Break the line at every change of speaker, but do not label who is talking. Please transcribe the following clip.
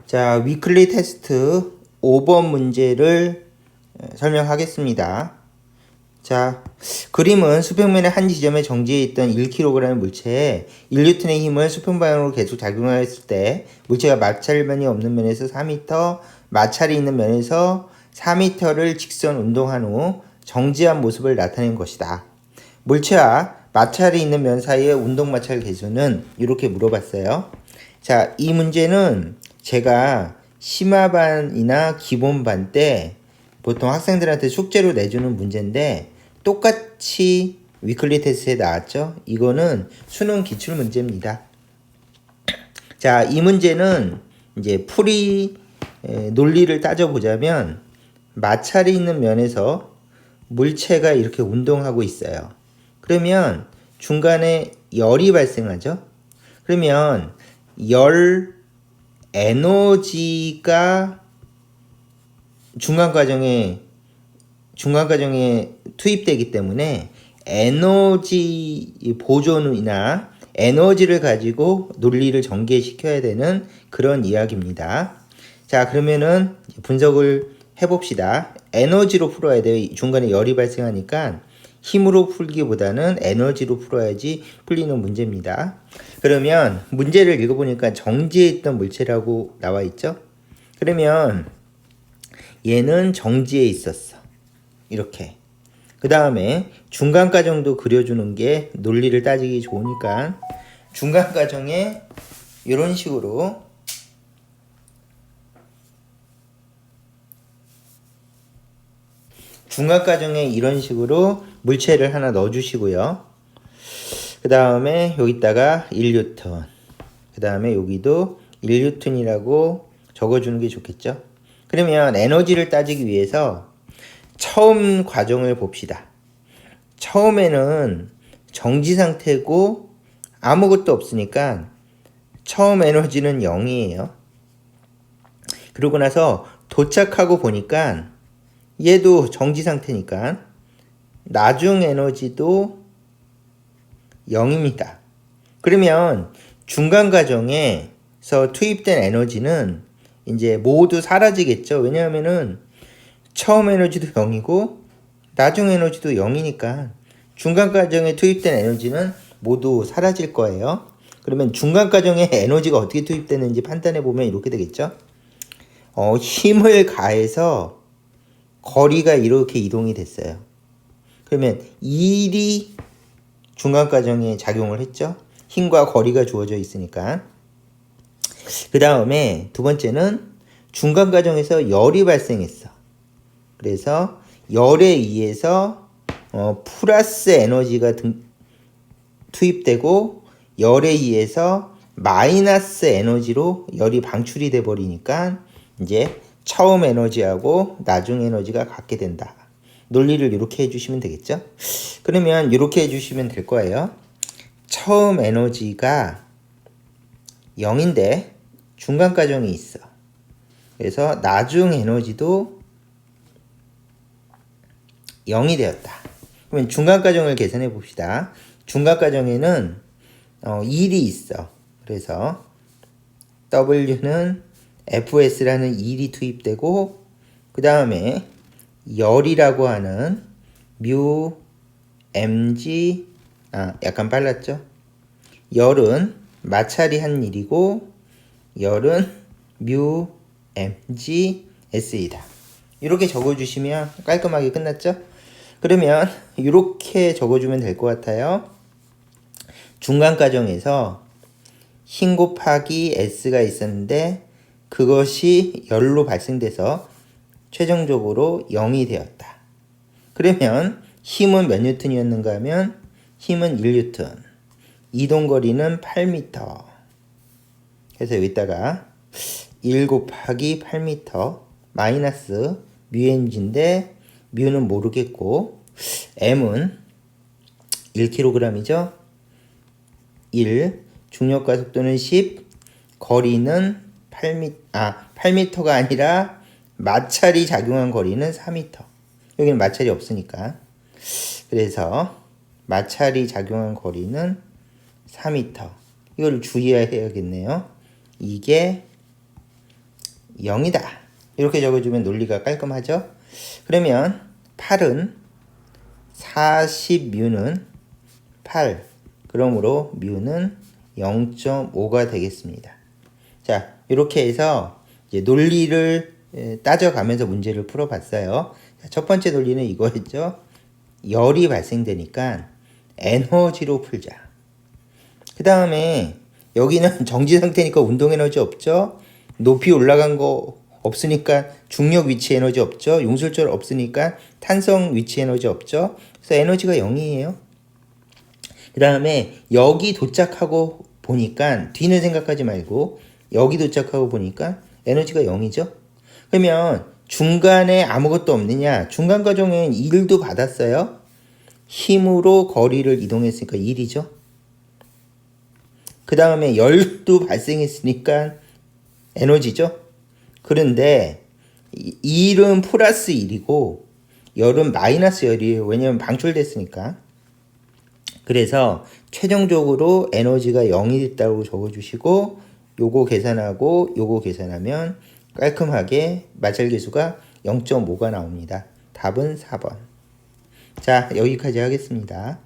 자, 위클리 테스트 5번 문제를 설명하겠습니다. 자, 그림은 수평면의 한 지점에 정지해 있던 1kg 물체에 1N의 힘을 수평 방향으로 계속 작용하였을 때 물체가 마찰면이 없는 면에서 4m, 마찰이 있는 면에서 4m를 직선 운동한 후 정지한 모습을 나타낸 것이다. 물체와 마찰이 있는 면 사이의 운동 마찰 계수는 이렇게 물어봤어요. 자, 이 문제는 제가 심화반이나 기본반 때 보통 학생들한테 숙제로 내주는 문제인데 똑같이 위클리 테스트에 나왔죠. 이거는 수능 기출 문제입니다. 자, 이 문제는 이제 풀이 논리를 따져보자면 마찰이 있는 면에서 물체가 이렇게 운동하고 있어요. 그러면 중간에 열이 발생하죠. 그러면 열 에너지가 중간 과정에 투입되기 때문에 에너지 보존이나 에너지를 가지고 논리를 전개시켜야 되는 그런 이야기입니다. 자, 그러면은 분석을 해봅시다. 에너지로 풀어야 돼요. 중간에 열이 발생하니까 힘으로 풀기보다는 에너지로 풀어야지 풀리는 문제입니다. 그러면 문제를 읽어보니까 정지해 있던 물체라고 나와 있죠. 그러면 얘는 정지해 있었어. 이렇게. 그 다음에 중간 과정도 그려주는 게 논리를 따지기 좋으니까 중간 과정에 이런 식으로 중간 과정에 이런 식으로 물체를 하나 넣어주시고요. 그 다음에 여기다가 1N, 그 다음에 여기도 1N이라고 적어주는 게 좋겠죠. 그러면 에너지를 따지기 위해서 처음 과정을 봅시다. 처음에는 정지 상태고 아무것도 없으니까 처음 에너지는 0이에요. 그러고 나서 도착하고 보니까 얘도 정지 상태니까 나중 에너지도 0입니다. 그러면 중간 과정에서 투입된 에너지는 이제 모두 사라지겠죠. 왜냐하면은 처음 에너지도 0이고 나중 에너지도 0이니까 중간 과정에 투입된 에너지는 모두 사라질 거예요. 그러면 중간 과정에 에너지가 어떻게 투입되는지 판단해 보면 이렇게 되겠죠. 힘을 가해서 거리가 이렇게 이동이 됐어요. 그러면 일이 중간 과정에 작용을 했죠. 힘과 거리가 주어져 있으니까. 그 다음에 두 번째는 중간 과정에서 열이 발생했어. 그래서 열에 의해서 플러스 에너지가 투입되고 열에 의해서 마이너스 에너지로 열이 방출이 돼 버리니까 이제 처음 에너지하고 나중 에너지가 같게 된다. 논리를 이렇게 해주시면 되겠죠. 그러면 이렇게 해주시면 될 거예요. 처음 에너지가 0인데 중간 과정이 있어. 그래서 나중 에너지도 0이 되었다. 그러면 중간 과정을 계산해 봅시다. 중간 과정에는 1이 있어. 그래서 W는 FS라는 1이 투입되고 그 다음에 열이라고 하는 뮤 mg 약간 빨랐죠? 열은 마찰이 한 일이고 열은 뮤 mg s이다. 이렇게 적어주시면 깔끔하게 끝났죠? 그러면 이렇게 적어주면 될 것 같아요. 중간 과정에서 힘 곱하기 s가 있었는데 그것이 열로 발생돼서 최종적으로 0이 되었다. 그러면 힘은 몇 뉴턴이었는가 하면 힘은 1뉴턴. 이동거리는 8m. 그래서 여기다가 1 곱하기 8m 마이너스 μmg인데 μ는 모르겠고 m은 1kg이죠. 1. 중력과 속도는 10. 거리는 8m가 아니라 마찰이 작용한 거리는 4m. 여기는 마찰이 없으니까. 그래서 마찰이 작용한 거리는 4m. 이걸 주의해야겠네요. 이게 0이다. 이렇게 적어주면 논리가 깔끔하죠? 그러면 8은 40뮤는 8. 그러므로 뮤는 0.5가 되겠습니다. 자, 이렇게 해서 이제 논리를 따져가면서 문제를 풀어봤어요. 자, 첫 번째 논리는 이거였죠. 열이 발생되니까 에너지로 풀자. 그 다음에 여기는 정지 상태니까 운동 에너지 없죠. 높이 올라간 거 없으니까 중력 위치 에너지 없죠. 용술절 없으니까 탄성 위치 에너지 없죠. 그래서 에너지가 0이에요. 그 다음에 여기 도착하고 보니까 뒤는 생각하지 말고 여기 도착하고 보니까 에너지가 0이죠. 그러면 중간에 아무것도 없느냐? 중간 과정엔 1도 받았어요. 힘으로 거리를 이동했으니까 1이죠. 그 다음에 열도 발생했으니까 에너지죠. 그런데 1은 플러스 1이고 열은 마이너스 열이에요. 왜냐면 방출됐으니까. 그래서 최종적으로 에너지가 0이 됐다고 적어주시고 요거 계산하고 요거 계산하면 깔끔하게 마찰계수가 0.5가 나옵니다. 답은 4번. 자, 여기까지 하겠습니다.